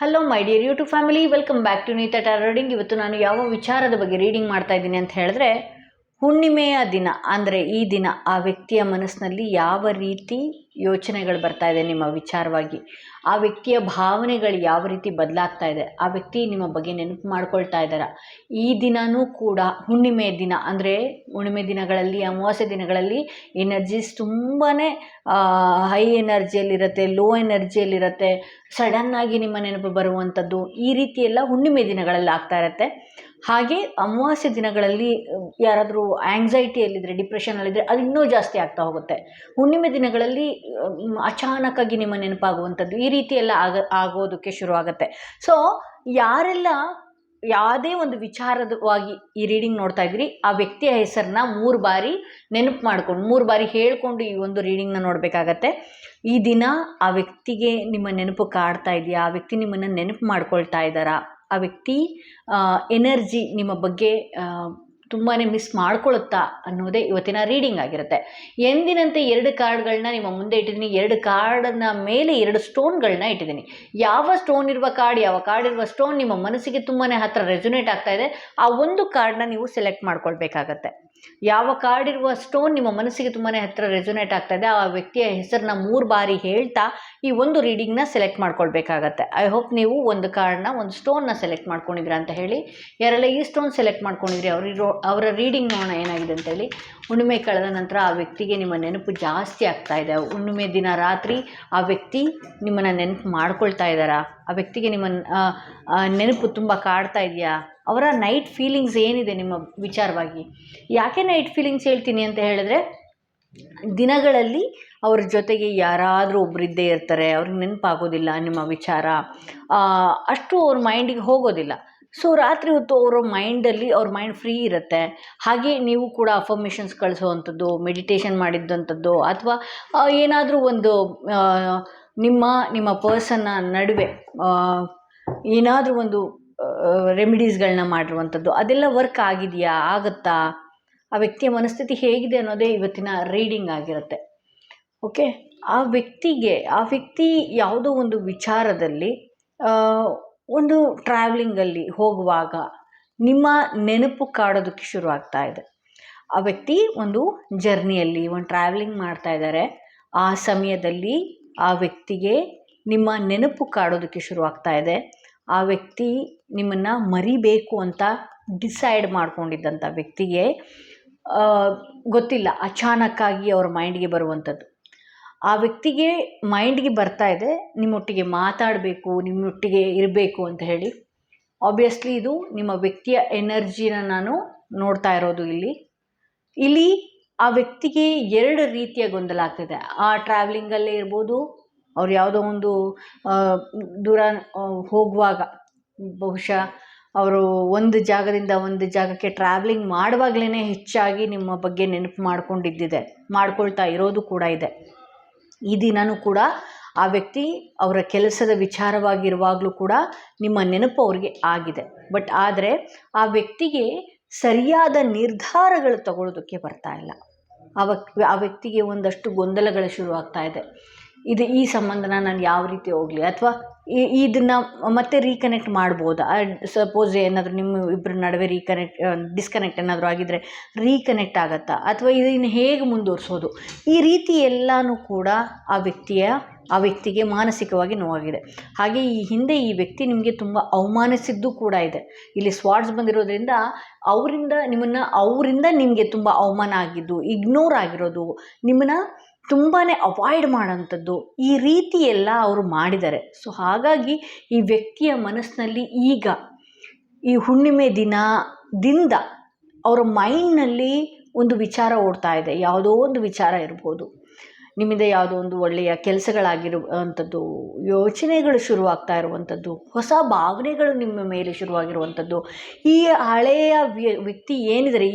Hello my dear YouTube family, welcome back to Neeta tarot reading. ಇವತ್ತು ನಾನು ಯಾವ ವಿಚಾರದ ಬಗ್ಗೆ ರೀಡಿಂಗ್ ಮಾಡ್ತಾ ಇದ್ದೀನಿ ಅಂತ ಹೇಳಿದ್ರೆ, ಹುಣ್ಣಿಮೆಯ ದಿನ ಅಂದರೆ ಈ ದಿನ ಆ ವ್ಯಕ್ತಿಯ ಮನಸ್ಸಿನಲ್ಲಿ ಯಾವ ರೀತಿ ಯೋಚನೆಗಳು ಬರ್ತಾ ಇದೆ ನಿಮ್ಮ ವಿಚಾರವಾಗಿ, ಆ ವ್ಯಕ್ತಿಯ ಭಾವನೆಗಳು ಯಾವ ರೀತಿ ಬದಲಾಗ್ತಾ ಇದೆ, ಆ ವ್ಯಕ್ತಿ ನಿಮ್ಮ ಬಗ್ಗೆ ನೆನಪು ಮಾಡ್ಕೊಳ್ತಾ ಇದ್ದಾರಾ. ಈ ದಿನವೂ ಕೂಡ ಹುಣ್ಣಿಮೆಯ ದಿನ ಅಂದರೆ ಹುಣ್ಣಿಮೆ ದಿನಗಳಲ್ಲಿ, ಅಮಾವಾಸ್ಯೆ ದಿನಗಳಲ್ಲಿ ಎನರ್ಜೀಸ್ ತುಂಬಾ ಹೈ ಎನರ್ಜಿಯಲ್ಲಿರುತ್ತೆ, ಲೋ ಎನರ್ಜಿಯಲ್ಲಿರುತ್ತೆ, ಸಡನ್ನಾಗಿ ನಿಮ್ಮ ನೆನಪು ಬರುವಂಥದ್ದು, ಈ ರೀತಿ ಎಲ್ಲ ಹುಣ್ಣಿಮೆ ದಿನಗಳಲ್ಲಿ ಆಗ್ತಾ ಇರುತ್ತೆ. ಹಾಗೆ ಅಮಾವಾಸ್ಯೆ ದಿನಗಳಲ್ಲಿ ಯಾರಾದರೂ ಆ್ಯಂಗ್ಸೈಟಿಯಲ್ಲಿದ್ದರೆ, ಡಿಪ್ರೆಷನಲ್ಲಿದ್ದರೆ ಅದು ಇನ್ನೂ ಜಾಸ್ತಿ ಆಗ್ತಾ ಹೋಗುತ್ತೆ. ಹುಣ್ಣಿಮೆ ದಿನಗಳಲ್ಲಿ ಅಚಾನಕ್ಕಾಗಿ ನಿಮ್ಮ ನೆನಪಾಗುವಂಥದ್ದು, ಈ ರೀತಿ ಎಲ್ಲ ಆಗೋದಕ್ಕೆ ಶುರುವಾಗುತ್ತೆ. ಸೊ ಯಾರೆಲ್ಲ ಯಾವುದೇ ಒಂದು ವಿಚಾರವಾಗಿ ಈ ರೀಡಿಂಗ್ ನೋಡ್ತಾ ಇದ್ರಿ, ಆ ವ್ಯಕ್ತಿಯ ಹೆಸರನ್ನ 3 ಬಾರಿ ನೆನಪು ಮಾಡ್ಕೊಂಡು 3 ಬಾರಿ ಹೇಳ್ಕೊಂಡು ಈ ಒಂದು ರೀಡಿಂಗ್ನ ನೋಡಬೇಕಾಗತ್ತೆ. ಈ ದಿನ ಆ ವ್ಯಕ್ತಿಗೆ ನಿಮ್ಮ ನೆನಪು ಕಾಡ್ತಾ ಇದೆಯಾ, ಆ ವ್ಯಕ್ತಿ ನಿಮ್ಮನ್ನು ನೆನಪು ಮಾಡ್ಕೊಳ್ತಾ ಇದ್ದಾರಾ, ಆ ವ್ಯಕ್ತಿ ಎನರ್ಜಿ ನಿಮ್ಮ ಬಗ್ಗೆ ತುಂಬಾ ಮಿಸ್ ಮಾಡ್ಕೊಳುತ್ತಾ ಅನ್ನೋದೇ ಇವತ್ತಿನ ರೀಡಿಂಗ್ ಆಗಿರುತ್ತೆ. ಎಂದಿನಂತೆ 2 ಕಾರ್ಡ್ಗಳನ್ನ ನಿಮ್ಮ ಮುಂದೆ ಇಟ್ಟಿದ್ದೀನಿ. 2 ಕಾರ್ಡನ್ನ ಮೇಲೆ 2 ಸ್ಟೋನ್ಗಳನ್ನ ಇಟ್ಟಿದ್ದೀನಿ. ಯಾವ ಸ್ಟೋನ್ ಇರುವ ಕಾರ್ಡ್, ಯಾವ ಕಾರ್ಡ್ ಇರುವ ಸ್ಟೋನ್ ನಿಮ್ಮ ಮನಸ್ಸಿಗೆ ತುಂಬಾ ಹತ್ತಿರ ರೆಸೊನೇಟ್ ಆಗ್ತಾ ಇದೆ, ಆ ಒಂದು ಕಾರ್ಡ್ನ ನೀವು ಸೆಲೆಕ್ಟ್ ಮಾಡ್ಕೊಳ್ಬೇಕಾಗತ್ತೆ. ಯಾವ ಕಾರ್ಡ್ ಇರುವ ಸ್ಟೋನ್ ನಿಮ್ಮ ಮನಸ್ಸಿಗೆ ತುಂಬಾ ಹತ್ತಿರ ರೆಸೊನೇಟ್ ಆಗ್ತಾ ಇದೆ, ಆ ವ್ಯಕ್ತಿಯ ಹೆಸರನ್ನ 3 ಬಾರಿ ಹೇಳ್ತಾ ಈ ಒಂದು ರೀಡಿಂಗ್ನ ಸೆಲೆಕ್ಟ್ ಮಾಡ್ಕೊಳ್ಬೇಕಾಗತ್ತೆ. ಐ ಹೋಪ್ ನೀವು ಒಂದು ಕಾರ್ಡ್ನ, ಒಂದು ಸ್ಟೋನ್ನ ಸೆಲೆಕ್ಟ್ ಮಾಡ್ಕೊಂಡಿದ್ದೀರಾ ಅಂತ ಹೇಳಿ. ಯಾರೆಲ್ಲ ಈ ಸ್ಟೋನ್ ಸೆಲೆಕ್ಟ್ ಮಾಡ್ಕೊಂಡಿದ್ರಿ ಅವರ ರೀಡಿಂಗ್ ನೋಡೋಣ ಏನಾಗಿದೆ ಅಂತೇಳಿ. ಹುಣ್ಣಿಮೆ ಕಳೆದ ನಂತರ ಆ ವ್ಯಕ್ತಿಗೆ ನಿಮ್ಮ ನೆನಪು ಜಾಸ್ತಿ ಆಗ್ತಾ ಇದೆ. ಹುಣ್ಣಿಮೆ ದಿನ ರಾತ್ರಿ ಆ ವ್ಯಕ್ತಿ ನಿಮ್ಮನ್ನು ನೆನಪು ಮಾಡ್ಕೊಳ್ತಾ ಇದ್ದಾರಾ, ಆ ವ್ಯಕ್ತಿಗೆ ನಿಮ್ಮ ನೆನಪು ತುಂಬ ಕಾಡ್ತಾ ಇದೆಯಾ, ಅವರ ನೈಟ್ ಫೀಲಿಂಗ್ಸ್ ಏನಿದೆ ನಿಮ್ಮ ವಿಚಾರವಾಗಿ. ಯಾಕೆ ನೈಟ್ ಫೀಲಿಂಗ್ಸ್ ಹೇಳ್ತೀನಿ ಅಂತ ಹೇಳಿದ್ರೆ, ದಿನಗಳಲ್ಲಿ ಅವ್ರ ಜೊತೆಗೆ ಯಾರಾದರೂ ಒಬ್ಬರಿದ್ದೇ ಇರ್ತಾರೆ, ಅವ್ರಿಗೆ ನೆನಪಾಗೋದಿಲ್ಲ ನಿಮ್ಮ ವಿಚಾರ, ಅಷ್ಟು ಅವ್ರ ಮೈಂಡಿಗೆ ಹೋಗೋದಿಲ್ಲ. ಸೊ ರಾತ್ರಿ ಹೊತ್ತು ಅವರ ಮೈಂಡಲ್ಲಿ ಅವ್ರ ಮೈಂಡ್ ಫ್ರೀ ಇರುತ್ತೆ. ಹಾಗೆ ನೀವು ಕೂಡ ಅಫರ್ಮೇಷನ್ಸ್ ಕಳಿಸೋವಂಥದ್ದು, ಮೆಡಿಟೇಷನ್ ಮಾಡಿದ್ದಂಥದ್ದು, ಅಥವಾ ಏನಾದರೂ ಒಂದು ನಿಮ್ಮ ಪರ್ಸನ್ನ ನಡುವೆ ಏನಾದರೂ ಒಂದು ರೆಮಿಡೀಸ್ಗಳನ್ನ ಮಾಡಿರುವಂಥದ್ದು, ಅದೆಲ್ಲ ವರ್ಕ್ ಆಗಿದೆಯಾ, ಆಗುತ್ತಾ, ಆ ವ್ಯಕ್ತಿಯ ಮನಸ್ಥಿತಿ ಹೇಗಿದೆ ಅನ್ನೋದೇ ಇವತ್ತಿನ ರೀಡಿಂಗ್ ಆಗಿರುತ್ತೆ. ಓಕೆ, ಆ ವ್ಯಕ್ತಿ ಯಾವುದೋ ಒಂದು ವಿಚಾರದಲ್ಲಿ ಒಂದು ಟ್ರಾವೆಲಿಂಗಲ್ಲಿ ಹೋಗುವಾಗ ನಿಮ್ಮ ನೆನಪು ಕಾಡೋದಕ್ಕೆ ಶುರು ಆಗ್ತಾ ಇದೆ. ಆ ವ್ಯಕ್ತಿ ಒಂದು ಜರ್ನಿಯಲ್ಲಿ, ಒಂದು ಟ್ರಾವೆಲಿಂಗ್ ಮಾಡ್ತಾ ಇದ್ದಾರೆ. ಆ ಸಮಯದಲ್ಲಿ ಆ ವ್ಯಕ್ತಿಗೆ ನಿಮ್ಮ ನೆನಪು ಕಾಡೋದಕ್ಕೆ ಶುರು ಆಗ್ತಾ ಇದೆ. ಆ ವ್ಯಕ್ತಿ ನಿಮ್ಮನ್ನು ಮರಿಬೇಕು ಅಂತ ಡಿಸೈಡ್ ಮಾಡ್ಕೊಂಡಿದ್ದಂಥ ವ್ಯಕ್ತಿಗೆ ಗೊತ್ತಿಲ್ಲ, ಅಚಾನಕ್ಕಾಗಿ ಅವ್ರ ಮೈಂಡ್ಗೆ ಬರುವಂಥದ್ದು. ಆ ವ್ಯಕ್ತಿಗೆ ಮೈಂಡ್ಗೆ ಬರ್ತಾ ಇದೆ ನಿಮ್ಮೊಟ್ಟಿಗೆ ಮಾತಾಡಬೇಕು, ನಿಮ್ಮೊಟ್ಟಿಗೆ ಇರಬೇಕು ಅಂತ ಹೇಳಿ. ಆಬ್ವಿಯಸ್ಲಿ ಇದು ನಿಮ್ಮ ವ್ಯಕ್ತಿಯ ಎನರ್ಜಿನ ನಾನು ನೋಡ್ತಾ ಇರೋದು ಇಲ್ಲಿ ಆ ವ್ಯಕ್ತಿಗೆ 2 ರೀತಿಯ ಗೊಂದಲ ಆಗ್ತಿದೆ. ಆ ಟ್ರಾವೆಲಿಂಗಲ್ಲೇ ಇರ್ಬೋದು, ಅವ್ರು ಯಾವುದೋ ಒಂದು ದೂರ ಹೋಗುವಾಗ, ಬಹುಶಃ ಅವರು ಒಂದು ಜಾಗದಿಂದ ಒಂದು ಜಾಗಕ್ಕೆ ಟ್ರಾವೆಲಿಂಗ್ ಮಾಡುವಾಗಲೇ ಹೆಚ್ಚಾಗಿ ನಿಮ್ಮ ಬಗ್ಗೆ ನೆನಪು ಮಾಡ್ಕೊಳ್ತಾ ಇರೋದು ಕೂಡ ಇದೆ. ಈ ದಿನವೂ ಕೂಡ ಆ ವ್ಯಕ್ತಿ ಅವರ ಕೆಲಸದ ವಿಚಾರವಾಗಿರುವಾಗಲೂ ಕೂಡ ನಿಮ್ಮ ನೆನಪು ಅವ್ರಿಗೆ ಆಗಿದೆ. ಬಟ್ ಆದರೆ ಆ ವ್ಯಕ್ತಿಗೆ ಸರಿಯಾದ ನಿರ್ಧಾರಗಳು ತಗೊಳ್ಳೋದಕ್ಕೆ ಬರ್ತಾ ಇಲ್ಲ. ಆ ವ್ಯಕ್ತಿಗೆ ಒಂದಷ್ಟು ಗೊಂದಲಗಳು ಶುರುವಾಗ್ತಾ ಇದೆ. ಈ ಸಂಬಂಧನ ನಾನು ಯಾವ ರೀತಿ ಹೋಗಲಿ, ಅಥವಾ ಇದನ್ನು ಮತ್ತೆ ರೀಕನೆಕ್ಟ್ ಮಾಡ್ಬೋದಾ, ಸಪೋಸ್ ಏನಾದರೂ ನಿಮ್ಮ ಇಬ್ಬರ ನಡುವೆ ಡಿಸ್ಕನೆಕ್ಟ್ ಏನಾದರೂ ಆಗಿದ್ದರೆ ರೀಕನೆಕ್ಟ್ ಆಗುತ್ತಾ, ಅಥವಾ ಇದನ್ನು ಹೇಗೆ ಮುಂದುವರಿಸೋದು, ಈ ರೀತಿ ಎಲ್ಲನೂ ಕೂಡ ಆ ವ್ಯಕ್ತಿಗೆ ಮಾನಸಿಕವಾಗಿ ನೋವಾಗಿದೆ. ಹಾಗೆ ಈ ಹಿಂದೆ ಈ ವ್ಯಕ್ತಿ ನಿಮಗೆ ತುಂಬ ಅವಮಾನಿಸಿದ್ದು ಕೂಡ ಇದೆ. ಇಲ್ಲಿ ಸ್ವಾರ್ಡ್ಸ್ ಬಂದಿರೋದ್ರಿಂದ ಅವರಿಂದ ನಿಮಗೆ ತುಂಬ ಅವಮಾನ ಆಗಿದ್ದು, ಇಗ್ನೋರ್ ಆಗಿರೋದು, ನಿಮ್ಮನ್ನು ತುಂಬಾ ಅವಾಯ್ಡ್ ಮಾಡೋಂಥದ್ದು, ಈ ರೀತಿ ಎಲ್ಲ ಅವರು ಮಾಡಿದ್ದಾರೆ. ಸೊ ಹಾಗಾಗಿ ಈ ವ್ಯಕ್ತಿಯ ಮನಸ್ಸಿನಲ್ಲಿ ಈಗ ಈ ಹುಣ್ಣಿಮೆ ದಿನದಿಂದ ಅವರ ಮೈಂಡ್ನಲ್ಲಿ ಒಂದು ವಿಚಾರ ಓಡ್ತಾ ಇದೆ. ಯಾವುದೋ ಒಂದು ವಿಚಾರ ಇರ್ಬೋದು, ನಿಮ್ಮಿಂದ ಯಾವುದೋ ಒಂದು ಒಳ್ಳೆಯ ಕೆಲಸಗಳಾಗಿರುವಂಥದ್ದು, ಯೋಚನೆಗಳು ಶುರುವಾಗ್ತಾ ಇರುವಂಥದ್ದು, ಹೊಸ ಭಾವನೆಗಳು ನಿಮ್ಮ ಮೇಲೆ ಶುರುವಾಗಿರುವಂಥದ್ದು. ಈ ಹಳೆಯ ವ್ಯಕ್ತಿ ಏನಿದ್ದಾರೆ,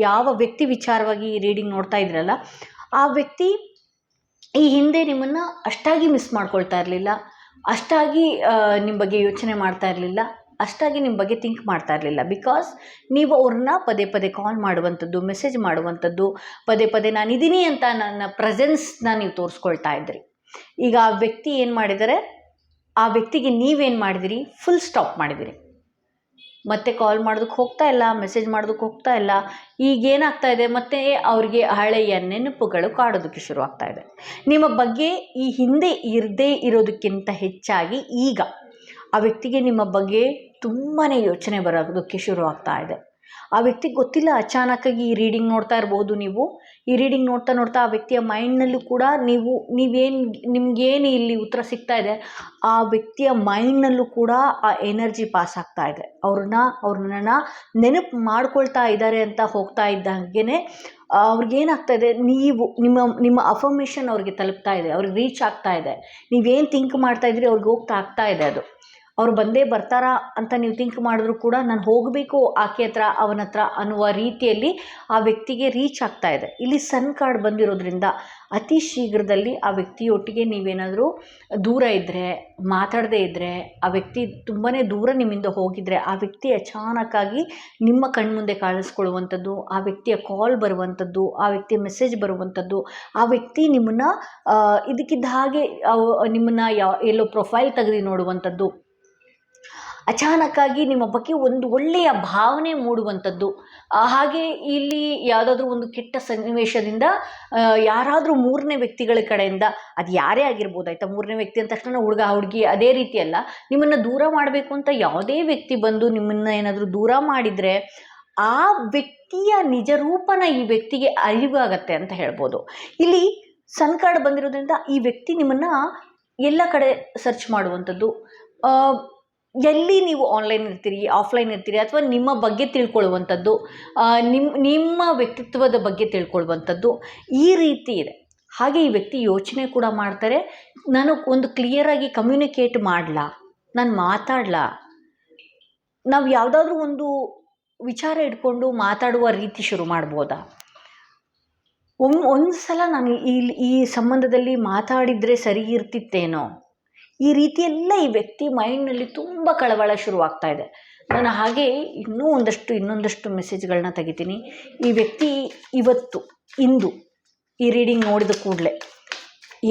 ಯಾವ ವ್ಯಕ್ತಿ ವಿಚಾರವಾಗಿ ಈ ರೀಡಿಂಗ್ ನೋಡ್ತಾ ಇದ್ರಲ್ಲ, ಆ ವ್ಯಕ್ತಿ ಈ ಹಿಂದೆ ನಿಮ್ಮನ್ನು ಅಷ್ಟಾಗಿ ಮಿಸ್ ಮಾಡ್ಕೊಳ್ತಾ ಇರಲಿಲ್ಲ, ಅಷ್ಟಾಗಿ ನಿಮ್ಮ ಬಗ್ಗೆ ಯೋಚನೆ ಮಾಡ್ತಾ ಇರಲಿಲ್ಲ, ಅಷ್ಟಾಗಿ ನಿಮ್ಮ ಬಗ್ಗೆ ಥಿಂಕ್ ಮಾಡ್ತಾ ಇರಲಿಲ್ಲ. ಬಿಕಾಸ್ ನೀವು ಅವ್ರನ್ನ ಪದೇ ಪದೇ ಕಾಲ್ ಮಾಡುವಂಥದ್ದು, ಮೆಸೇಜ್ ಮಾಡುವಂಥದ್ದು, ಪದೇ ಪದೇ ನಾನಿದ್ದೀನಿ ಅಂತ ನನ್ನ ಪ್ರೆಸೆನ್ಸ್ನ ನೀವು ತೋರಿಸ್ಕೊಳ್ತಾ ಇದ್ರಿ. ಈಗ ಆ ವ್ಯಕ್ತಿ ಏನು ಮಾಡಿದ್ದಾರೆ, ಆ ವ್ಯಕ್ತಿಗೆ ನೀವೇನು ಮಾಡಿದಿರಿ, ಫುಲ್ ಸ್ಟಾಪ್ ಮಾಡಿದಿರಿ. ಮತ್ತೆ ಕಾಲ್ ಮಾಡೋದಕ್ಕೆ ಹೋಗ್ತಾ ಇಲ್ಲ, ಮೆಸೇಜ್ ಮಾಡೋದಕ್ಕೆ ಹೋಗ್ತಾ ಇಲ್ಲ. ಈಗೇನಾಗ್ತಾ ಇದೆ, ಮತ್ತೆ ಅವ್ರಿಗೆ ಹಳೆಯ ನೆನಪುಗಳು ಕಾಡೋದಕ್ಕೆ ಶುರು ಆಗ್ತಾ ಇದೆ. ನಿಮ್ಮ ಬಗ್ಗೆ ಈ ಹಿಂದೆ ಇರದೇ ಇರೋದಕ್ಕಿಂತ ಹೆಚ್ಚಾಗಿ ಈಗ ಆ ವ್ಯಕ್ತಿಗೆ ನಿಮ್ಮ ಬಗ್ಗೆ ತುಂಬಾ ಯೋಚನೆ ಬರೋದಕ್ಕೆ ಶುರು ಆಗ್ತಾ ಇದೆ. ಆ ವ್ಯಕ್ತಿಗೆ ಗೊತ್ತಿಲ್ಲ, ಅಚಾನಕ್ಕಾಗಿ ಈ ರೀಡಿಂಗ್ ನೋಡ್ತಾ ಇರ್ಬೋದು. ನೀವು ಈ ರೀಡಿಂಗ್ ನೋಡ್ತಾ ನೋಡ್ತಾ ಆ ವ್ಯಕ್ತಿಯ ಮೈಂಡ್ನಲ್ಲೂ ಕೂಡ ನಿಮಗೇನು ಇಲ್ಲಿ ಉತ್ತರ ಸಿಗ್ತಾ ಇದೆ, ಆ ವ್ಯಕ್ತಿಯ ಮೈಂಡ್ನಲ್ಲೂ ಕೂಡ ಆ ಎನರ್ಜಿ ಪಾಸ್ ಆಗ್ತಾ ಇದೆ. ಅವ್ರನ್ನ ನೆನಪು ಮಾಡ್ಕೊಳ್ತಾ ಇದ್ದಾರೆ ಅಂತ ಹೋಗ್ತಾ ಇದ್ದಂಗೆ ಅವ್ರಿಗೇನಾಗ್ತಾ ಇದೆ, ನಿಮ್ಮ ಅಫರ್ಮೇಷನ್ ಅವ್ರಿಗೆ ತಲುಪ್ತಾ ಇದೆ, ಅವ್ರಿಗೆ ರೀಚ್ ಆಗ್ತಾ ಇದೆ. ನೀವೇನು ಥಿಂಕ್ ಮಾಡ್ತಾ ಇದ್ರಿ ಅವ್ರಿಗೆ ಹೋಗ್ತಾ ಆಗ್ತಾ ಇದೆ. ಅದು ಅವ್ರು ಬಂದೇ ಬರ್ತಾರಾ ಅಂತ ನೀವು ಥಿಂಕ್ ಮಾಡಿದ್ರು ಕೂಡ ನಾನು ಹೋಗಬೇಕು ಆಕೆ ಹತ್ರ, ಅವನ ಹತ್ರ ಅನ್ನುವ ರೀತಿಯಲ್ಲಿ ಆ ವ್ಯಕ್ತಿಗೆ ರೀಚ್ ಆಗ್ತಾ ಇದೆ. ಇಲ್ಲಿ ಸನ್ ಕಾರ್ಡ್ ಬಂದಿರೋದ್ರಿಂದ ಅತಿ ಶೀಘ್ರದಲ್ಲಿ ಆ ವ್ಯಕ್ತಿಯೊಟ್ಟಿಗೆ ನೀವೇನಾದರೂ ದೂರ ಇದ್ದರೆ, ಮಾತಾಡದೇ ಇದ್ದರೆ, ಆ ವ್ಯಕ್ತಿ ತುಂಬಾ ದೂರ ನಿಮ್ಮಿಂದ ಹೋಗಿದ್ರೆ, ಆ ವ್ಯಕ್ತಿ ಅಚಾನಕ್ಕಾಗಿ ನಿಮ್ಮ ಕಣ್ಮುಂದೆ ಕಾಣಿಸ್ಕೊಳ್ಳುವಂಥದ್ದು, ಆ ವ್ಯಕ್ತಿಯ ಕಾಲ್ ಬರುವಂಥದ್ದು, ಆ ವ್ಯಕ್ತಿಯ ಮೆಸೇಜ್ ಬರುವಂಥದ್ದು, ಆ ವ್ಯಕ್ತಿ ನಿಮ್ಮನ್ನು ಇದಕ್ಕಿದ್ದ ಹಾಗೆ ನಿಮ್ಮನ್ನು ಎಲ್ಲೋ ಪ್ರೊಫೈಲ್ ತೆಗೆದು ನೋಡುವಂಥದ್ದು, ಅಚಾನಕ್ಕಾಗಿ ನಿಮ್ಮ ಬಗ್ಗೆ ಒಂದು ಒಳ್ಳೆಯ ಭಾವನೆ ಮೂಡುವಂಥದ್ದು. ಹಾಗೆ ಇಲ್ಲಿ ಯಾವುದಾದ್ರೂ ಒಂದು ಕೆಟ್ಟ ಸನ್ನಿವೇಶದಿಂದ ಯಾರಾದರೂ ಮೂರನೇ ವ್ಯಕ್ತಿಗಳ ಕಡೆಯಿಂದ, ಅದು ಯಾರೇ ಆಗಿರ್ಬೋದು ಆಯಿತಾ, ಮೂರನೇ ವ್ಯಕ್ತಿ ಅಂದ ತಕ್ಷಣ ಹುಡುಗ ಹುಡುಗಿ ಅದೇ ರೀತಿ ಅಲ್ಲ, ನಿಮ್ಮನ್ನು ದೂರ ಮಾಡಬೇಕು ಅಂತ ಯಾವುದೇ ವ್ಯಕ್ತಿ ಬಂದು ನಿಮ್ಮನ್ನು ಏನಾದರೂ ದೂರ ಮಾಡಿದರೆ ಆ ವ್ಯಕ್ತಿಯ ನಿಜ ರೂಪನ ಈ ವ್ಯಕ್ತಿಗೆ ಅರಿವಾಗತ್ತೆ ಅಂತ ಹೇಳ್ಬೋದು. ಇಲ್ಲಿ ಸನ್ ಕಾರ್ಡ್ ಬಂದಿರೋದ್ರಿಂದ ಈ ವ್ಯಕ್ತಿ ನಿಮ್ಮನ್ನು ಎಲ್ಲ ಕಡೆ ಸರ್ಚ್ ಮಾಡುವಂಥದ್ದು, ಎಲ್ಲಿ ನೀವು ಆನ್ಲೈನ್ ಇರ್ತೀರಿ, ಆಫ್ಲೈನ್ ಇರ್ತೀರಿ, ಅಥವಾ ನಿಮ್ಮ ಬಗ್ಗೆ ತಿಳ್ಕೊಳ್ಳುವಂಥದ್ದು, ನಿಮ್ಮ ವ್ಯಕ್ತಿತ್ವದ ಬಗ್ಗೆ ತಿಳ್ಕೊಳ್ಳುವಂಥದ್ದು, ಈ ರೀತಿ ಇದೆ. ಹಾಗೆ ಈ ವ್ಯಕ್ತಿ ಯೋಚನೆ ಕೂಡ ಮಾಡ್ತಾರೆ, ನಾನು ಒಂದು ಕ್ಲಿಯರಾಗಿ ಕಮ್ಯುನಿಕೇಟ್ ಮಾಡಲಾ, ನಾನು ಮಾತಾಡಲಾ, ನಾವು ಯಾವುದಾದ್ರೂ ಒಂದು ವಿಚಾರ ಇಟ್ಕೊಂಡು ಮಾತಾಡುವ ರೀತಿ ಶುರು ಮಾಡ್ಬೋದಾ, ಒಂದು ಸಲ ನಾನು ಈ ಸಂಬಂಧದಲ್ಲಿ ಮಾತಾಡಿದರೆ ಸರಿ ಇರ್ತಿತ್ತೇನೋ, ಈ ರೀತಿಯೆಲ್ಲ ಈ ವ್ಯಕ್ತಿ ಮೈಂಡ್ನಲ್ಲಿ ತುಂಬ ಕಳವಳ ಶುರುವಾಗ್ತಾ ಇದೆ. ನಾನು ಹಾಗೆ ಇನ್ನೊಂದಷ್ಟು ಮೆಸೇಜ್ಗಳನ್ನ ತೆಗಿತೀನಿ. ಈ ವ್ಯಕ್ತಿ ಇಂದು ಈ ರೀಡಿಂಗ್ ನೋಡಿದ ಕೂಡಲೇ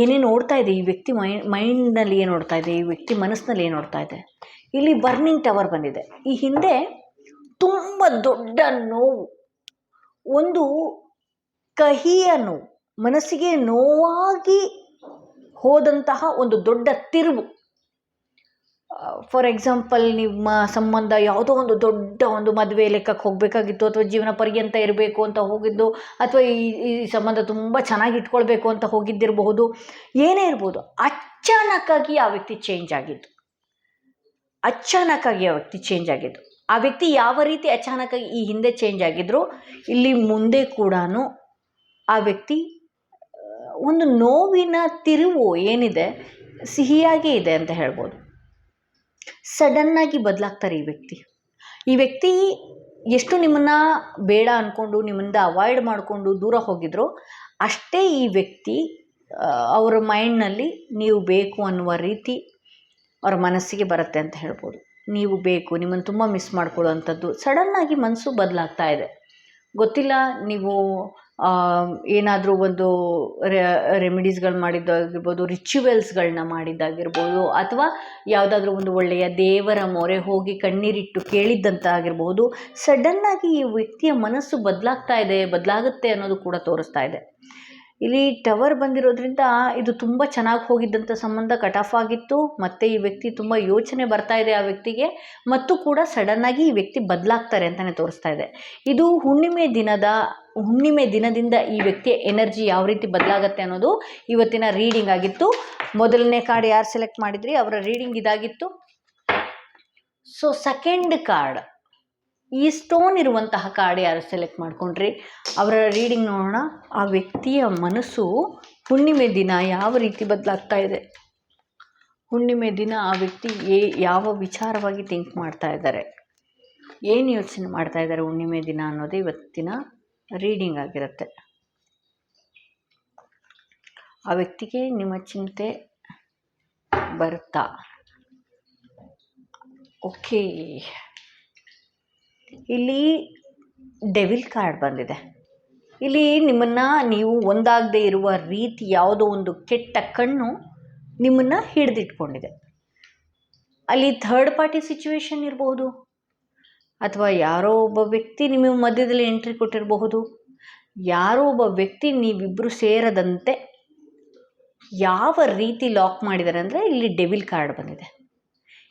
ಏನೇನು ನೋಡ್ತಾ ಇದೆ, ಈ ವ್ಯಕ್ತಿ ಮೈಂಡ್ನಲ್ಲಿ ಏನು ನೋಡ್ತಾ ಇದೆ, ಈ ವ್ಯಕ್ತಿ ಮನಸ್ಸಿನಲ್ಲಿ ಏನು ನೋಡ್ತಾ ಇದೆ. ಇಲ್ಲಿ ಬರ್ನಿಂಗ್ ಟವರ್ ಬಂದಿದೆ. ಈ ಹಿಂದೆ ತುಂಬ ದೊಡ್ಡ ನೋವು, ಒಂದು ಕಹಿಯ ನೋವು, ಮನಸ್ಸಿಗೆ ನೋವಾಗಿ ಹೋದಂತಹ ಒಂದು ದೊಡ್ಡ ತಿರುವು. ಫಾರ್ ಎಕ್ಸಾಂಪಲ್, ನಿಮ್ಮ ಸಂಬಂಧ ಯಾವುದೋ ಒಂದು ದೊಡ್ಡ ಒಂದು ಮದುವೆ ಲೆಕ್ಕಕ್ಕೆ ಹೋಗಬೇಕಾಗಿತ್ತು, ಅಥವಾ ಜೀವನ ಪರ್ಯಂತ ಇರಬೇಕು ಅಂತ ಹೋಗಿದ್ದು, ಅಥವಾ ಈ ಸಂಬಂಧ ತುಂಬ ಚೆನ್ನಾಗಿ ಇಟ್ಕೊಳ್ಬೇಕು ಅಂತ ಹೋಗಿದ್ದಿರಬಹುದು, ಏನೇ ಇರ್ಬೋದು. ಅಚಾನಕ್ಕಾಗಿ ಆ ವ್ಯಕ್ತಿ ಚೇಂಜ್ ಆಗಿದ್ದು, ಆ ವ್ಯಕ್ತಿ ಯಾವ ರೀತಿ ಅಚಾನಕ್ಕಾಗಿ ಈ ಹಿಂದೆ ಚೇಂಜ್ ಆಗಿದ್ರು, ಇಲ್ಲಿ ಮುಂದೆ ಕೂಡ ಆ ವ್ಯಕ್ತಿ ಒಂದು ನೋವಿನ ತಿರುವು ಏನಿದೆ ಸಿಹಿಯಾಗೇ ಇದೆ ಅಂತ ಹೇಳ್ಬೋದು. ಸಡನ್ನಾಗಿ ಬದಲಾಗ್ತಾರೆ ಈ ವ್ಯಕ್ತಿ ಎಷ್ಟು ನಿಮ್ಮನ್ನು ಬೇಡ ಅಂದ್ಕೊಂಡು, ನಿಮ್ಮಿಂದ ಅವಾಯ್ಡ್ ಮಾಡಿಕೊಂಡು ದೂರ ಹೋಗಿದ್ರು, ಅಷ್ಟೇ ಈ ವ್ಯಕ್ತಿ ಅವರ ಮೈಂಡ್ನಲ್ಲಿ ನೀವು ಬೇಕು ಅನ್ನುವ ರೀತಿ ಅವರ ಮನಸ್ಸಿಗೆ ಬರುತ್ತೆ ಅಂತ ಹೇಳ್ಬೋದು. ನೀವು ಬೇಕು, ನಿಮ್ಮನ್ನು ತುಂಬ ಮಿಸ್ ಮಾಡ್ಕೊಳ್ಳುವಂಥದ್ದು, ಸಡನ್ನಾಗಿ ಮನಸ್ಸು ಬದಲಾಗ್ತಾ ಇದೆ. ಗೊತ್ತಿಲ್ಲ, ನೀವು ಏನಾದರೂ ಒಂದು ರೆಮಿಡೀಸ್ಗಳು ಮಾಡಿದ್ದಾಗಿರ್ಬೋದು, ರಿಚುವಲ್ಸ್ಗಳನ್ನ ಮಾಡಿದ್ದಾಗಿರ್ಬೋದು, ಅಥವಾ ಯಾವುದಾದ್ರೂ ಒಂದು ಒಳ್ಳೆಯ ದೇವರ ಮೊರೆ ಹೋಗಿ ಕಣ್ಣೀರಿಟ್ಟು ಕೇಳಿದ್ದಂತ ಆಗಿರ್ಬೋದು. ಸಡನ್ನಾಗಿ ಈ ವ್ಯಕ್ತಿಯ ಮನಸ್ಸು ಬದಲಾಗುತ್ತೆ ಅನ್ನೋದು ಕೂಡ ತೋರಿಸ್ತಾ ಇದೆ. ಇಲ್ಲಿ ಟವರ್ ಬಂದಿರೋದ್ರಿಂದ ಇದು ತುಂಬ ಚೆನ್ನಾಗಿ ಹೋಗಿದ್ದಂಥ ಸಂಬಂಧ ಕಟ್ ಆಫ್ ಆಗಿತ್ತು. ಮತ್ತು ಈ ವ್ಯಕ್ತಿ ತುಂಬ ಯೋಚನೆ ಬರ್ತಾ ಇದೆ ಆ ವ್ಯಕ್ತಿಗೆ, ಮತ್ತು ಕೂಡ ಸಡನ್ನಾಗಿ ಈ ವ್ಯಕ್ತಿ ಬದಲಾಗ್ತಾರೆ ಅಂತಲೇ ತೋರಿಸ್ತಾ ಇದೆ. ಇದು ಹುಣ್ಣಿಮೆ ದಿನದಿಂದ ಈ ವ್ಯಕ್ತಿಯ ಎನರ್ಜಿ ಯಾವ ರೀತಿ ಬದಲಾಗತ್ತೆ ಅನ್ನೋದು ಇವತ್ತಿನ ರೀಡಿಂಗ್ ಆಗಿತ್ತು. ಮೊದಲನೇ ಕಾರ್ಡ್ ಯಾರು ಸೆಲೆಕ್ಟ್ ಮಾಡಿದ್ರಿ ಅವರ ರೀಡಿಂಗ್ ಇದಾಗಿತ್ತು. ಸೊ ಸೆಕೆಂಡ್ ಕಾರ್ಡ್, ಈ ಸ್ಟೋನ್ ಇರುವಂತಹ ಕಾರ್ಡ್ ಯಾರು ಸೆಲೆಕ್ಟ್ ಮಾಡ್ಕೊಂಡ್ರಿ ಅವರ ರೀಡಿಂಗ್ ನೋಡೋಣ. ಆ ವ್ಯಕ್ತಿಯ ಮನಸ್ಸು ಹುಣ್ಣಿಮೆ ದಿನ ಯಾವ ರೀತಿ ಬದಲಾಗ್ತಾ ಇದೆ, ಹುಣ್ಣಿಮೆ ದಿನ ಆ ವ್ಯಕ್ತಿ ಯಾವ ವಿಚಾರವಾಗಿ ಥಿಂಕ್ ಮಾಡ್ತಾ ಇದ್ದಾರೆ, ಏನು ಯೋಚನೆ ಮಾಡ್ತಾ ಇದ್ದಾರೆ ಹುಣ್ಣಿಮೆ ದಿನ ಅನ್ನೋದು ಇವತ್ತಿನ ರೀಡಿಂಗ್ ಆಗಿರುತ್ತೆ. ಆ ವ್ಯಕ್ತಿಗೆ ನಿಮ್ಮ ಚಿಂತೆ ಬರುತ್ತಾ? ಓಕೆ, ಇಲ್ಲಿ ಡೆವಿಲ್ ಕಾರ್ಡ್ ಬಂದಿದೆ. ಇಲ್ಲಿ ನಿಮ್ಮನ್ನು ನೀವು ಒಂದಾಗದೇ ಇರುವ ರೀತಿ ಯಾವುದೋ ಒಂದು ಕೆಟ್ಟ ಕಣ್ಣು ನಿಮ್ಮನ್ನು ಹಿಡಿದಿಟ್ಕೊಂಡಿದೆ. ಅಲ್ಲಿ ಥರ್ಡ್ ಪಾರ್ಟಿ ಸಿಚುವೇಶನ್ ಇರಬಹುದು, ಅಥವಾ ಯಾರೋ ಒಬ್ಬ ವ್ಯಕ್ತಿ ನಿಮ್ಮ ಮಧ್ಯದಲ್ಲಿ ಎಂಟ್ರಿ ಕೊಟ್ಟಿರಬಹುದು. ಯಾರೋ ಒಬ್ಬ ವ್ಯಕ್ತಿ ನೀವಿಬ್ಬರು ಸೇರದಂತೆ ಯಾವ ರೀತಿ ಲಾಕ್ ಮಾಡಿದ್ದಾರೆ ಅಂದರೆ ಇಲ್ಲಿ ಡೆವಿಲ್ ಕಾರ್ಡ್ ಬಂದಿದೆ.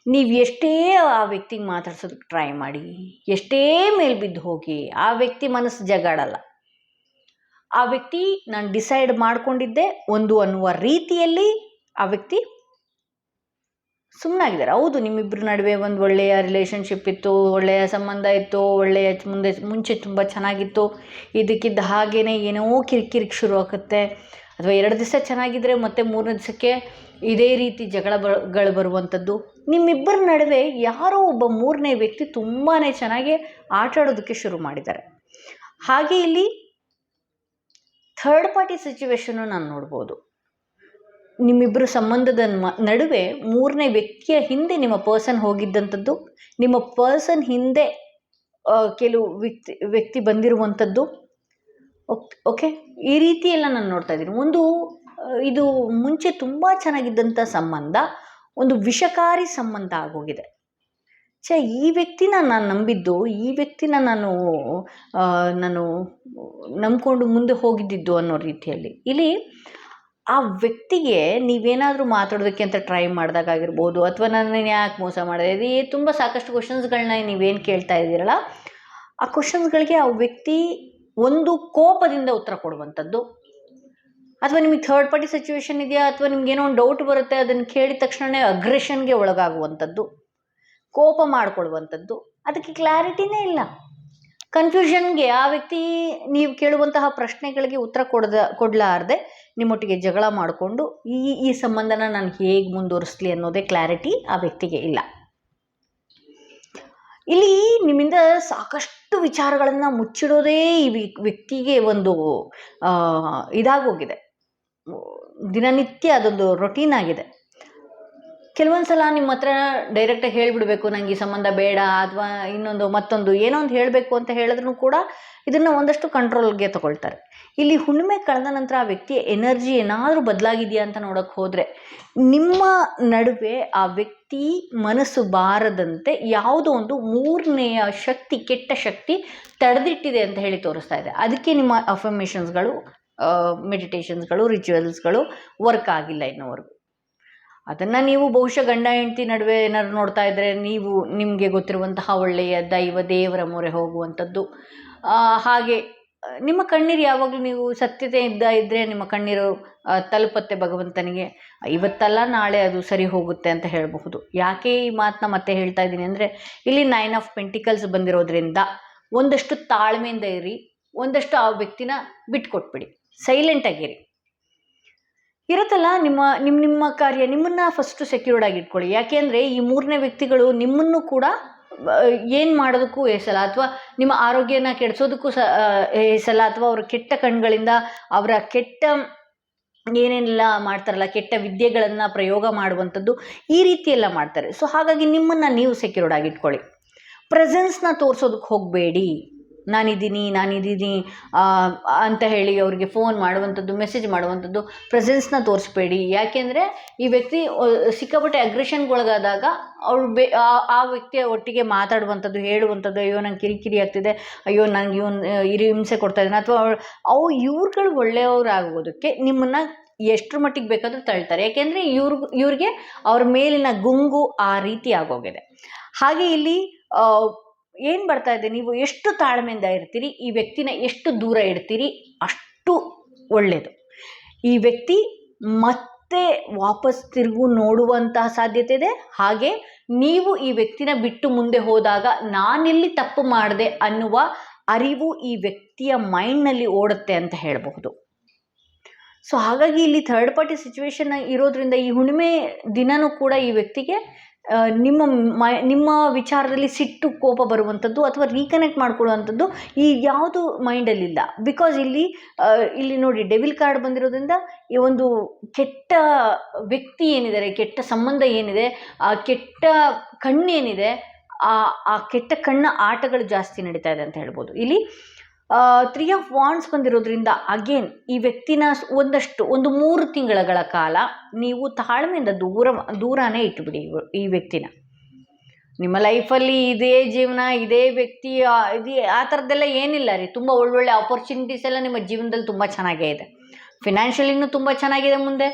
ನೀವು ಎಷ್ಟೇ ಆ ವ್ಯಕ್ತಿಗೆ ಮಾತಾಡ್ಸೋದಕ್ಕೆ ಟ್ರೈ ಮಾಡಿ, ಎಷ್ಟೇ ಮೇಲ್ಬಿದ್ದು ಹೋಗಿ, ಆ ವ್ಯಕ್ತಿ ಮನಸ್ಸು ಜಗಾಡಲ್ಲ. ಆ ವ್ಯಕ್ತಿ ನಾನು ಡಿಸೈಡ್ ಮಾಡ್ಕೊಂಡಿದ್ದೆ ಒಂದು ಅನ್ನುವ ರೀತಿಯಲ್ಲಿ ಆ ವ್ಯಕ್ತಿ ಸುಮ್ಮನಾಗಿದ್ದಾರೆ. ಹೌದು, ನಿಮ್ಮಿಬ್ಬರ ನಡುವೆ ಒಂದು ಒಳ್ಳೆಯ ರಿಲೇಷನ್ಶಿಪ್ ಇತ್ತು, ಒಳ್ಳೆಯ ಸಂಬಂಧ ಇತ್ತು, ಒಳ್ಳೆಯ ಮುಂಚೆ ತುಂಬ ಚೆನ್ನಾಗಿತ್ತು. ಇದಕ್ಕಿದ್ದ ಹಾಗೇ ಏನೋ ಕಿರಿಕಿರಿಗೆ ಶುರು ಆಗುತ್ತೆ. ಅಥವಾ 2 ದಿವಸ ಚೆನ್ನಾಗಿದ್ದರೆ ಮತ್ತೆ 3ನೇ ದಿವಸಕ್ಕೆ ಇದೇ ರೀತಿ ಜಗಳಗಳು ಬರುವಂಥದ್ದು. ನಿಮ್ಮಿಬ್ಬರ ನಡುವೆ ಯಾರೋ ಒಬ್ಬ 3ನೇ ವ್ಯಕ್ತಿ ತುಂಬಾ ಚೆನ್ನಾಗಿ ಆಟ ಆಡೋದಕ್ಕೆ ಶುರು ಮಾಡಿದ್ದಾರೆ. ಹಾಗೆ ಇಲ್ಲಿ ಥರ್ಡ್ ಪಾರ್ಟಿ ಸಿಚುವೇಶನ್ನು ನಾನು ನೋಡ್ಬೋದು. ನಿಮ್ಮಿಬ್ಬರು ಸಂಬಂಧದ ನಡುವೆ 3ನೇ ವ್ಯಕ್ತಿಯ ಹಿಂದೆ ನಿಮ್ಮ ಪರ್ಸನ್ ಹೋಗಿದ್ದಂಥದ್ದು, ನಿಮ್ಮ ಪರ್ಸನ್ ಹಿಂದೆ ಕೆಲವು ವ್ಯಕ್ತಿ ಬಂದಿರುವಂಥದ್ದು. ಓಕೆ, ಈ ರೀತಿ ಎಲ್ಲ ನಾನು ನೋಡ್ತಾ ಇದ್ದೀನಿ. ಇದು ಮುಂಚೆ ತುಂಬ ಚೆನ್ನಾಗಿದ್ದಂಥ ಸಂಬಂಧ ಒಂದು ವಿಷಕಾರಿ ಸಂಬಂಧ ಆಗೋಗಿದೆ. ಈ ವ್ಯಕ್ತಿನ ನಾನು ನಂಬಿದ್ದು, ಈ ವ್ಯಕ್ತಿನ ನಾನು ನಂಬ್ಕೊಂಡು ಮುಂದೆ ಹೋಗಿದ್ದಿದ್ದು ಅನ್ನೋ ರೀತಿಯಲ್ಲಿ ಇಲ್ಲಿ ಆ ವ್ಯಕ್ತಿಗೆ ನೀವೇನಾದರೂ ಮಾತಾಡೋದಕ್ಕೆ ಅಂತ ಟ್ರೈ ಮಾಡಿದಾಗಿರ್ಬೋದು, ಅಥವಾ ನಾನು ಯಾಕೆ ಮೋಸ ಮಾಡಿದೆ, ಇದು ತುಂಬ ಸಾಕಷ್ಟು ಕ್ವಶನ್ಸ್ಗಳನ್ನ ನೀವೇನು ಕೇಳ್ತಾ ಇದ್ದೀರಲ್ಲ, ಆ ಕ್ವಶನ್ಸ್ಗಳಿಗೆ ಆ ವ್ಯಕ್ತಿ ಒಂದು ಕೋಪದಿಂದ ಉತ್ತರ ಕೊಡುವಂಥದ್ದು. ಅಥವಾ ನಿಮಗೆ ಥರ್ಡ್ ಪಾರ್ಟಿ ಸಿಚುವೇಶನ್ ಇದೆಯಾ, ಅಥವಾ ನಿಮ್ಗೇನೋ ಒಂದು ಡೌಟ್ ಬರುತ್ತೆ, ಅದನ್ನು ಕೇಳಿದ ತಕ್ಷಣವೇ ಅಗ್ರೆಷನ್ಗೆ ಒಳಗಾಗುವಂಥದ್ದು, ಕೋಪ ಮಾಡಿಕೊಳ್ಳುವಂಥದ್ದು. ಅದಕ್ಕೆ ಕ್ಲಾರಿಟಿನೇ ಇಲ್ಲ. ಕನ್ಫ್ಯೂಷನ್ಗೆ ಆ ವ್ಯಕ್ತಿ ನೀವು ಕೇಳುವಂತಹ ಪ್ರಶ್ನೆಗಳಿಗೆ ಉತ್ತರ ಕೊಡಲಾರದೆ ನಿಮ್ಮೊಟ್ಟಿಗೆ ಜಗಳ ಮಾಡಿಕೊಂಡು ಈ ಸಂಬಂಧನ ನಾನು ಹೇಗೆ ಮುಂದುವರಿಸಲಿ ಅನ್ನೋದೇ ಕ್ಲಾರಿಟಿ ಆ ವ್ಯಕ್ತಿಗೆ ಇಲ್ಲ. ಇಲ್ಲಿ ನಿಮ್ಮಿಂದ ಸಾಕಷ್ಟು ವಿಚಾರಗಳನ್ನು ಮುಚ್ಚಿಡೋದೇ ಈ ವ್ಯಕ್ತಿಗೆ ಒಂದು ಇದಾಗೋಗಿದೆ. ದಿನನಿತ್ಯ ಅದೊಂದು ರೊಟೀನ್ ಆಗಿದೆ. ಕೆಲವೊಂದು ಸಲ ನಿಮ್ಮ ಹತ್ರ ಡೈರೆಕ್ಟಾಗಿ ಹೇಳಿಬಿಡಬೇಕು, ನನಗೆ ಈ ಸಂಬಂಧ ಬೇಡ, ಅಥವಾ ಮತ್ತೊಂದು ಏನೋ ಒಂದು ಹೇಳಬೇಕು ಅಂತ ಹೇಳಿದ್ರೂ ಕೂಡ ಇದನ್ನು ಒಂದಷ್ಟು ಕಂಟ್ರೋಲ್ಗೆ ತಗೊಳ್ತಾರೆ. ಇಲ್ಲಿ ಹುಣ್ಣಿಮೆ ಕಳೆದ ನಂತರ ಆ ವ್ಯಕ್ತಿಯ ಎನರ್ಜಿ ಏನಾದರೂ ಬದಲಾಗಿದೆಯಾ ಅಂತ ನೋಡೋಕ್ಕೆ ಹೋದರೆ ನಿಮ್ಮ ನಡುವೆ ಆ ವ್ಯಕ್ತಿ ಮನಸ್ಸು ಬಾರದಂತೆ ಯಾವುದೋ ಒಂದು 3ನೇಯ ಶಕ್ತಿ, ಕೆಟ್ಟ ಶಕ್ತಿ ತಡೆದಿಟ್ಟಿದೆ ಅಂತ ಹೇಳಿ ತೋರಿಸ್ತಾ ಇದೆ. ಅದಕ್ಕೆ ನಿಮ್ಮ ಅಫರ್ಮೇಷನ್ಸ್ಗಳು, ಮೆಡಿಟೇಷನ್ಸ್ಗಳು, ರಿಚುವಲ್ಸ್ಗಳು ವರ್ಕ್ ಆಗಿಲ್ಲ ಇನ್ನೋವರೆಗೂ. ಅದನ್ನು ನೀವು ಬಹುಶಃ ಗಂಡ ಹೆಂಡತಿ ನಡುವೆ ಏನಾದ್ರು ನೋಡ್ತಾ ಇದ್ದರೆ ನಿಮಗೆ ಗೊತ್ತಿರುವಂತಹ ಒಳ್ಳೆಯ ದೇವರ ಮೊರೆ ಹೋಗುವಂಥದ್ದು. ಹಾಗೆ ನಿಮ್ಮ ಕಣ್ಣೀರು ಯಾವಾಗಲೂ ನೀವು ಸತ್ಯತೆ ಇದ್ದರೆ ನಿಮ್ಮ ಕಣ್ಣೀರು ತಲುಪತ್ತೆ ಭಗವಂತನಿಗೆ. ಇವತ್ತಲ್ಲ ನಾಳೆ ಅದು ಸರಿ ಹೋಗುತ್ತೆ ಅಂತ ಹೇಳಬಹುದು. ಯಾಕೆ ಈ ಮಾತನ್ನ ಮತ್ತೆ ಹೇಳ್ತಾ ಇದ್ದೀನಿ ಅಂದರೆ, ಇಲ್ಲಿ 9 ಆಫ್ ಪೆಂಟಿಕಲ್ಸ್ ಬಂದಿರೋದ್ರಿಂದ ಒಂದಷ್ಟು ತಾಳ್ಮೆಯಿಂದ ಇರಿ, ಒಂದಷ್ಟು ಆ ವ್ಯಕ್ತಿನ ಬಿಟ್ಕೊಟ್ಬಿಡಿ, ಸೈಲೆಂಟಾಗಿರಿ. ಇರುತ್ತಲ್ಲ ನಿಮ್ಮ ಕಾರ್ಯ, ನಿಮ್ಮನ್ನು ಫಸ್ಟು ಸೆಕ್ಯೂರ್ಡ್ ಆಗಿ ಇಟ್ಕೊಳ್ಳಿ. ಯಾಕೆಂದರೆ ಈ 3ನೇ ವ್ಯಕ್ತಿಗಳು ನಿಮ್ಮನ್ನು ಕೂಡ ಏನು ಮಾಡೋದಕ್ಕೂ ಹೆಸಲ್ಲ, ಅಥವಾ ನಿಮ್ಮ ಆರೋಗ್ಯನ ಕೆಡಿಸೋದಕ್ಕೂ ಹೆಸಲ್ಲ, ಅಥವಾ ಅವರ ಕೆಟ್ಟ ಕಣ್ಗಳಿಂದ ಅವರ ಕೆಟ್ಟ ಏನೇನೆಲ್ಲ ಮಾಡ್ತಾರಲ್ಲ, ಕೆಟ್ಟ ವಿದ್ಯೆಗಳನ್ನು ಪ್ರಯೋಗ ಮಾಡುವಂಥದ್ದು, ಈ ರೀತಿ ಎಲ್ಲ ಮಾಡ್ತಾರೆ. ಸೊ ಹಾಗಾಗಿ ನಿಮ್ಮನ್ನು ನೀವು ಸೆಕ್ಯೂರ್ಡ್ ಆಗಿ ಇಟ್ಕೊಳ್ಳಿ. ಪ್ರೆಸೆನ್ಸ್ನ ತೋರಿಸೋದಕ್ಕೆ ಹೋಗಬೇಡಿ. ನಾನಿದ್ದೀನಿ ಅಂತ ಹೇಳಿ ಅವರಿಗೆ ಫೋನ್ ಮಾಡುವಂಥದ್ದು, ಮೆಸೇಜ್ ಮಾಡುವಂಥದ್ದು, ಪ್ರೆಸೆನ್ಸ್ನ ತೋರಿಸ್ಬೇಡಿ. ಯಾಕೆಂದರೆ ಈ ವ್ಯಕ್ತಿ ಸಿಕ್ಕಾಪಟ್ಟೆ ಅಗ್ರೆಷನ್ಗೊಳಗಾದಾಗ ಅವಳು ಆ ವ್ಯಕ್ತಿಯ ಒಟ್ಟಿಗೆ ಮಾತಾಡುವಂಥದ್ದು, ಹೇಳುವಂಥದ್ದು, ಅಯ್ಯೋ ನಂಗೆ ಕಿರಿಕಿರಿ ಆಗ್ತಿದೆ, ಅಯ್ಯೋ ನಂಗೆ ಹಿಂಸೆ ಕೊಡ್ತಾ ಇದ್ದಾನೆ, ಅಥವಾ ಇವ್ರುಗಳು ಒಳ್ಳೆಯವರಾಗೋದಕ್ಕೆ ನಿಮ್ಮನ್ನು ಎಷ್ಟರ ಮಟ್ಟಿಗೆ ಬೇಕಾದರೂ ತಳ್ತಾರೆ. ಯಾಕೆಂದರೆ ಇವ್ರಿಗೆ ಅವ್ರ ಮೇಲಿನ ಗುಂಗು ಆ ರೀತಿ ಆಗೋಗಿದೆ. ಹಾಗೆ ಇಲ್ಲಿ ಏನು ಬರ್ತಾ ಇದೆ, ನೀವು ಎಷ್ಟು ತಾಳ್ಮೆಯಿಂದ ಇರ್ತೀರಿ, ಈ ವ್ಯಕ್ತಿನ ಎಷ್ಟು ದೂರ ಇಡ್ತೀರಿ ಅಷ್ಟು ಒಳ್ಳೆಯದು. ಈ ವ್ಯಕ್ತಿ ಮತ್ತೆ ವಾಪಸ್ ತಿರುಗು ನೋಡುವಂತಹ ಸಾಧ್ಯತೆ ಇದೆ. ಹಾಗೆ ನೀವು ಈ ವ್ಯಕ್ತಿನ ಬಿಟ್ಟು ಮುಂದೆ ಹೋದಾಗ ನಾನೆಲ್ಲಿ ತಪ್ಪು ಮಾಡಿದೆ ಅನ್ನುವ ಅರಿವು ಈ ವ್ಯಕ್ತಿಯ ಮೈಂಡ್ನಲ್ಲಿ ಓಡುತ್ತೆ ಅಂತ ಹೇಳಬಹುದು. ಸೊ ಹಾಗಾಗಿ ಇಲ್ಲಿ ಥರ್ಡ್ ಪಾರ್ಟಿ ಸಿಚುವೇಶನ್ ಇರೋದ್ರಿಂದ ಈ ಹುಣ್ಣಿಮೆ ದಿನವೂ ಕೂಡ ಈ ವ್ಯಕ್ತಿಗೆ ನಿಮ್ಮ ವಿಚಾರದಲ್ಲಿ ಸಿಟ್ಟು, ಕೋಪ ಬರುವಂಥದ್ದು, ಅಥವಾ ರೀಕನೆಕ್ಟ್ ಮಾಡ್ಕೊಳ್ಳುವಂಥದ್ದು ಈ ಯಾವುದು ಮೈಂಡಲ್ಲಿಲ್ಲ. ಬಿಕಾಸ್ ಇಲ್ಲಿ ನೋಡಿ, ಡೆವಿಲ್ ಕಾರ್ಡ್ ಬಂದಿರೋದ್ರಿಂದ ಈ ಒಂದು ಕೆಟ್ಟ ವ್ಯಕ್ತಿ ಏನಿದ್ದಾರೆ, ಕೆಟ್ಟ ಸಂಬಂಧ ಏನಿದೆ, ಆ ಕೆಟ್ಟ ಕಣ್ಣೇನಿದೆ, ಆ ಕೆಟ್ಟ ಕಣ್ಣ ಆಟಗಳು ಜಾಸ್ತಿ ನಡೀತಾ ಇದೆ ಅಂತ ಹೇಳ್ಬೋದು. ಇಲ್ಲಿ 3 ಆಫ್ ವಾಂಡ್ಸ್ ಬಂದಿರೋದ್ರಿಂದ ಅಗೇನ್ ಈ ವ್ಯಕ್ತಿನ ಒಂದು 3 ತಿಂಗಳ ಕಾಲ ನೀವು ತಾಳ್ಮೆಯಿಂದ ದೂರನೇ ಇಟ್ಬಿಡಿ ಈ ವ್ಯಕ್ತಿನ. ನಿಮ್ಮ ಲೈಫಲ್ಲಿ ಇದೇ ಜೀವನ, ಇದೇ ವ್ಯಕ್ತಿ, ಆ ಥರದ್ದೆಲ್ಲ ಏನಿಲ್ಲ ರೀ. ತುಂಬ ಒಳ್ಳೊಳ್ಳೆ ಆಪರ್ಚುನಿಟೀಸ್ ಎಲ್ಲ ನಿಮ್ಮ ಜೀವನದಲ್ಲಿ ತುಂಬ ಚೆನ್ನಾಗೇ ಇದೆ. ಫಿನಾನ್ಷಿಯಲಿನೂ ತುಂಬ ಚೆನ್ನಾಗಿದೆ. ಮುಂದೆ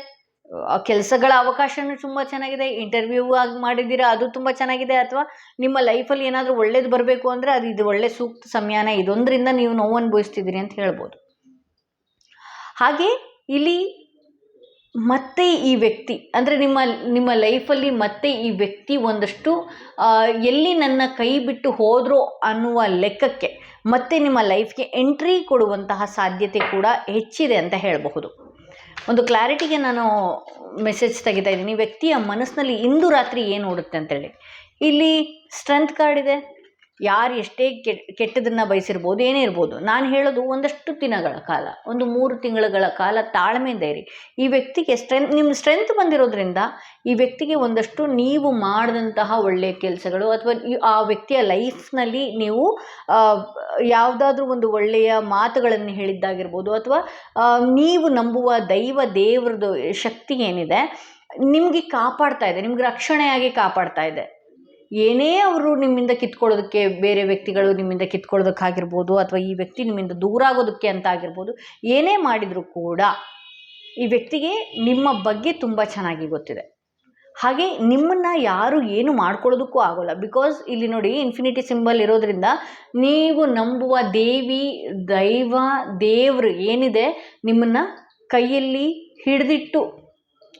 ಕೆಲಸಗಳ ಅವಕಾಶನೂ ತುಂಬ ಚೆನ್ನಾಗಿದೆ. ಇಂಟರ್ವ್ಯೂ ಆಗಿ ಮಾಡಿದ್ದೀರಾ, ಅದು ತುಂಬ ಚೆನ್ನಾಗಿದೆ. ಅಥವಾ ನಿಮ್ಮ ಲೈಫಲ್ಲಿ ಏನಾದರೂ ಒಳ್ಳೇದು ಬರಬೇಕು ಅಂದರೆ ಇದು ಒಳ್ಳೆ ಸೂಕ್ತ ಸಮಯನ. ಇದೊಂದರಿಂದ ನೀವು ನೋವು ಅನುಭವಿಸ್ತಿದ್ದೀರಿ ಅಂತ ಹೇಳ್ಬೋದು. ಹಾಗೆ ಇಲ್ಲಿ ಮತ್ತೆ ಈ ವ್ಯಕ್ತಿ ಅಂದರೆ ನಿಮ್ಮ ಲೈಫಲ್ಲಿ ಮತ್ತೆ ಈ ವ್ಯಕ್ತಿ ಒಂದಷ್ಟು ಎಲ್ಲಿ ನನ್ನ ಕೈ ಬಿಟ್ಟು ಹೋದ್ರು ಅನ್ನುವ ಲೆಕ್ಕಕ್ಕೆ ಮತ್ತೆ ನಿಮ್ಮ ಲೈಫ್ಗೆ ಎಂಟ್ರಿ ಕೊಡುವಂತಹ ಸಾಧ್ಯತೆ ಕೂಡ ಹೆಚ್ಚಿದೆ ಅಂತ ಹೇಳಬಹುದು. ಒಂದು ಕ್ಲಾರಿಟಿಗೆ ನಾನು ಮೆಸೇಜ್ ತೆಗಿತಾ ಇದ್ದೀನಿ. ವ್ಯಕ್ತಿಯ ಮನಸ್ಸಿನಲ್ಲಿ ಇಂದು ರಾತ್ರಿ ಏನು ಓಡುತ್ತೆ ಅಂತೇಳಿ. ಇಲ್ಲಿ ಸ್ಟ್ರೆಂತ್ ಕಾರ್ಡ್ ಇದೆ. ಯಾರು ಎಷ್ಟೇ ಕೆಟ್ಟದನ್ನು ಬಯಸಿರ್ಬೋದು, ಏನೇ ಇರ್ಬೋದು. ನಾನು ಹೇಳೋದು ಒಂದಷ್ಟು ದಿನಗಳ ಕಾಲ, ಒಂದು 3 ತಿಂಗಳ ಕಾಲ ತಾಳ್ಮೆಯಿಂದ ಇರಿ. ಈ ವ್ಯಕ್ತಿಗೆ ನಿಮ್ಮ ಸ್ಟ್ರೆಂತ್ ಬಂದಿರೋದ್ರಿಂದ ಈ ವ್ಯಕ್ತಿಗೆ ಒಂದಷ್ಟು ನೀವು ಮಾಡಿದಂತಹ ಒಳ್ಳೆಯ ಕೆಲಸಗಳು ಅಥವಾ ಆ ವ್ಯಕ್ತಿಯ ಲೈಫ್ನಲ್ಲಿ ನೀವು ಯಾವುದಾದ್ರೂ ಒಂದು ಒಳ್ಳೆಯ ಮಾತುಗಳನ್ನು ಹೇಳಿದ್ದಾಗಿರ್ಬೋದು, ಅಥವಾ ನೀವು ನಂಬುವ ದೇವ್ರದ್ದು ಶಕ್ತಿ ಏನಿದೆ ನಿಮಗೆ ಕಾಪಾಡ್ತಾ ಇದೆ, ನಿಮ್ಗೆ ರಕ್ಷಣೆಯಾಗಿ ಕಾಪಾಡ್ತಾ ಇದೆ. ಏನೇ ಅವರು ನಿಮ್ಮಿಂದ ಕಿತ್ಕೊಳ್ಳೋದಕ್ಕೆ, ಬೇರೆ ವ್ಯಕ್ತಿಗಳು ನಿಮ್ಮಿಂದ ಕಿತ್ಕೊಳ್ಳೋದಕ್ಕಾಗಿರ್ಬೋದು, ಅಥವಾ ಈ ವ್ಯಕ್ತಿ ನಿಮ್ಮಿಂದ ದೂರ ಆಗೋದಕ್ಕೆ ಅಂತ ಆಗಿರ್ಬೋದು, ಏನೇ ಮಾಡಿದರೂ ಕೂಡ ಈ ವ್ಯಕ್ತಿಗೆ ನಿಮ್ಮ ಬಗ್ಗೆ ತುಂಬ ಚೆನ್ನಾಗಿ ಗೊತ್ತಿದೆ. ಹಾಗೆ ನಿಮ್ಮನ್ನು ಯಾರು ಏನು ಮಾಡ್ಕೊಳ್ಳೋದಕ್ಕೂ ಆಗೋಲ್ಲ. ಬಿಕಾಸ್ ಇಲ್ಲಿ ನೋಡಿ, ಇನ್ಫಿನಿಟಿ ಸಿಂಬಲ್ ಇರೋದ್ರಿಂದ ನೀವು ನಂಬುವ ದೇವರು ಏನಿದೆ ನಿಮ್ಮನ್ನು ಕೈಯಲ್ಲಿ ಹಿಡಿದಿಟ್ಟು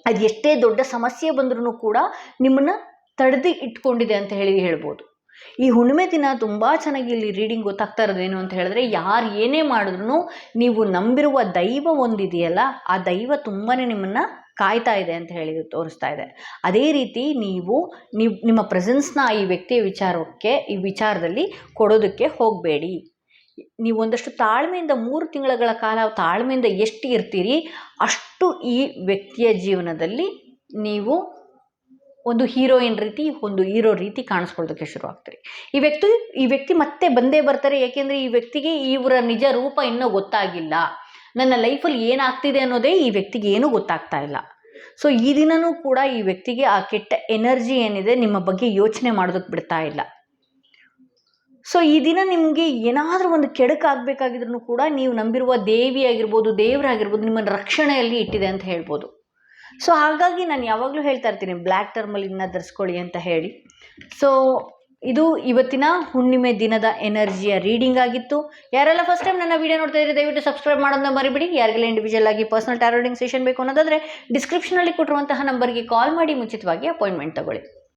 ಅದು ಎಷ್ಟೇ ದೊಡ್ಡ ಸಮಸ್ಯೆ ಬಂದ್ರೂ ಕೂಡ ನಿಮ್ಮನ್ನು ತಡೆದು ಇಟ್ಕೊಂಡಿದೆ ಅಂತ ಹೇಳ್ಬೋದು. ಈ ಹುಣ್ಣಿಮೆ ದಿನ ತುಂಬ ಚೆನ್ನಾಗಿ ಇಲ್ಲಿ ರೀಡಿಂಗ್ ಗೊತ್ತಾಗ್ತಾ ಇರೋದೇನು ಅಂತ ಹೇಳಿದ್ರೆ, ಯಾರು ಏನೇ ಮಾಡಿದ್ರು ನೀವು ನಂಬಿರುವ ದೈವ ಒಂದಿದೆಯಲ್ಲ, ಆ ದೈವ ತುಂಬಾ ನಿಮ್ಮನ್ನು ಕಾಯ್ತಾ ಇದೆ ಅಂತ ಹೇಳಿ ತೋರಿಸ್ತಾ ಇದೆ. ಅದೇ ರೀತಿ ನೀವು ನಿಮ್ಮ ಪ್ರೆಸೆನ್ಸ್ನ ಈ ವ್ಯಕ್ತಿಯ ಈ ವಿಚಾರದಲ್ಲಿ ಕೊಡೋದಕ್ಕೆ ಹೋಗಬೇಡಿ. ನೀವು ಒಂದಷ್ಟು ತಾಳ್ಮೆಯಿಂದ 3 ತಿಂಗಳ ಕಾಲ ತಾಳ್ಮೆಯಿಂದ ಎಷ್ಟು ಇರ್ತೀರಿ ಅಷ್ಟು ಈ ವ್ಯಕ್ತಿಯ ಜೀವನದಲ್ಲಿ ನೀವು ಒಂದು ಹೀರೋಯಿನ್ ರೀತಿ, ಒಂದು ಹೀರೋ ರೀತಿ ಕಾಣಿಸ್ಕೊಳ್ಳೋದಕ್ಕೆ ಶುರು ಆಗ್ತೀರಿ. ಈ ವ್ಯಕ್ತಿ ಮತ್ತೆ ಬಂದೇ ಬರ್ತಾರೆ. ಏಕೆಂದರೆ ಈ ವ್ಯಕ್ತಿಗೆ ಇವರ ನಿಜ ರೂಪ ಇನ್ನೂ ಗೊತ್ತಾಗಿಲ್ಲ. ನನ್ನ ಲೈಫಲ್ಲಿ ಏನಾಗ್ತಿದೆ ಅನ್ನೋದೇ ಈ ವ್ಯಕ್ತಿಗೆ ಏನೂ ಗೊತ್ತಾಗ್ತಾ ಇಲ್ಲ. ಸೊ ಈ ದಿನವೂ ಕೂಡ ಈ ವ್ಯಕ್ತಿಗೆ ಆ ಕೆಟ್ಟ ಎನರ್ಜಿ ಏನಿದೆ ನಿಮ್ಮ ಬಗ್ಗೆ ಯೋಚನೆ ಮಾಡೋದಕ್ಕೆ ಬಿಡ್ತಾ ಇಲ್ಲ. ಸೊ ಈ ದಿನ ನಿಮಗೆ ಏನಾದರೂ ಒಂದು ಕೆಡುಕಾಗಬೇಕಾಗಿದ್ರೂ ಕೂಡ ನೀವು ನಂಬಿರುವ ದೇವರಾಗಿರ್ಬೋದು ನಿಮ್ಮನ್ನು ರಕ್ಷಣೆಯಲ್ಲಿ ಇಟ್ಟಿದೆ ಅಂತ ಹೇಳ್ಬೋದು. ಸೊ ಹಾಗಾಗಿ ನಾನು ಯಾವಾಗಲೂ ಹೇಳ್ತಾ ಇರ್ತೀನಿ, ಬ್ಲ್ಯಾಕ್ ಟರ್ಮಲಿನ ಧರಿಸ್ಕೊಳ್ಳಿ ಅಂತ ಹೇಳಿ. ಸೊ ಇದು ಇವತ್ತಿನ ಹುಣ್ಣಿಮೆ ದಿನದ ಎನರ್ಜಿಯ ರೀಡಿಂಗ್ ಆಗಿತ್ತು. ಯಾರೆಲ್ಲ ಫಸ್ಟ್ ಟೈಮ್ ನನ್ನ ವಿಡಿಯೋ ನೋಡ್ತಾ ಇದ್ರೆ ದಯವಿಟ್ಟು ಸಬ್ಸ್ಕ್ರೈಬ್ ಮಾಡೋದನ್ನ ಮರಿಬೇಡಿ. ಯಾರಿಗೆಲ್ಲ ಇಂಡಿವಿಜುವಲ್ ಆಗಿ ಪರ್ಸನಲ್ ಟಾರೋ ರೀಡಿಂಗ್ ಸೆಷನ್ ಬೇಕು ಅನ್ನೋದಾದರೆ ಡಿಸ್ಕ್ರಿಪ್ಷನಲ್ಲಿ ಕೊಟ್ಟಿರುವಂತಹ ನಂಬರ್ಗೆ ಕಾಲ್ ಮಾಡಿ ಮುಂಚಿತವಾಗಿ ಅಪಾಯಿಂಟ್ಮೆಂಟ್ ತಗೊಳ್ಳಿ.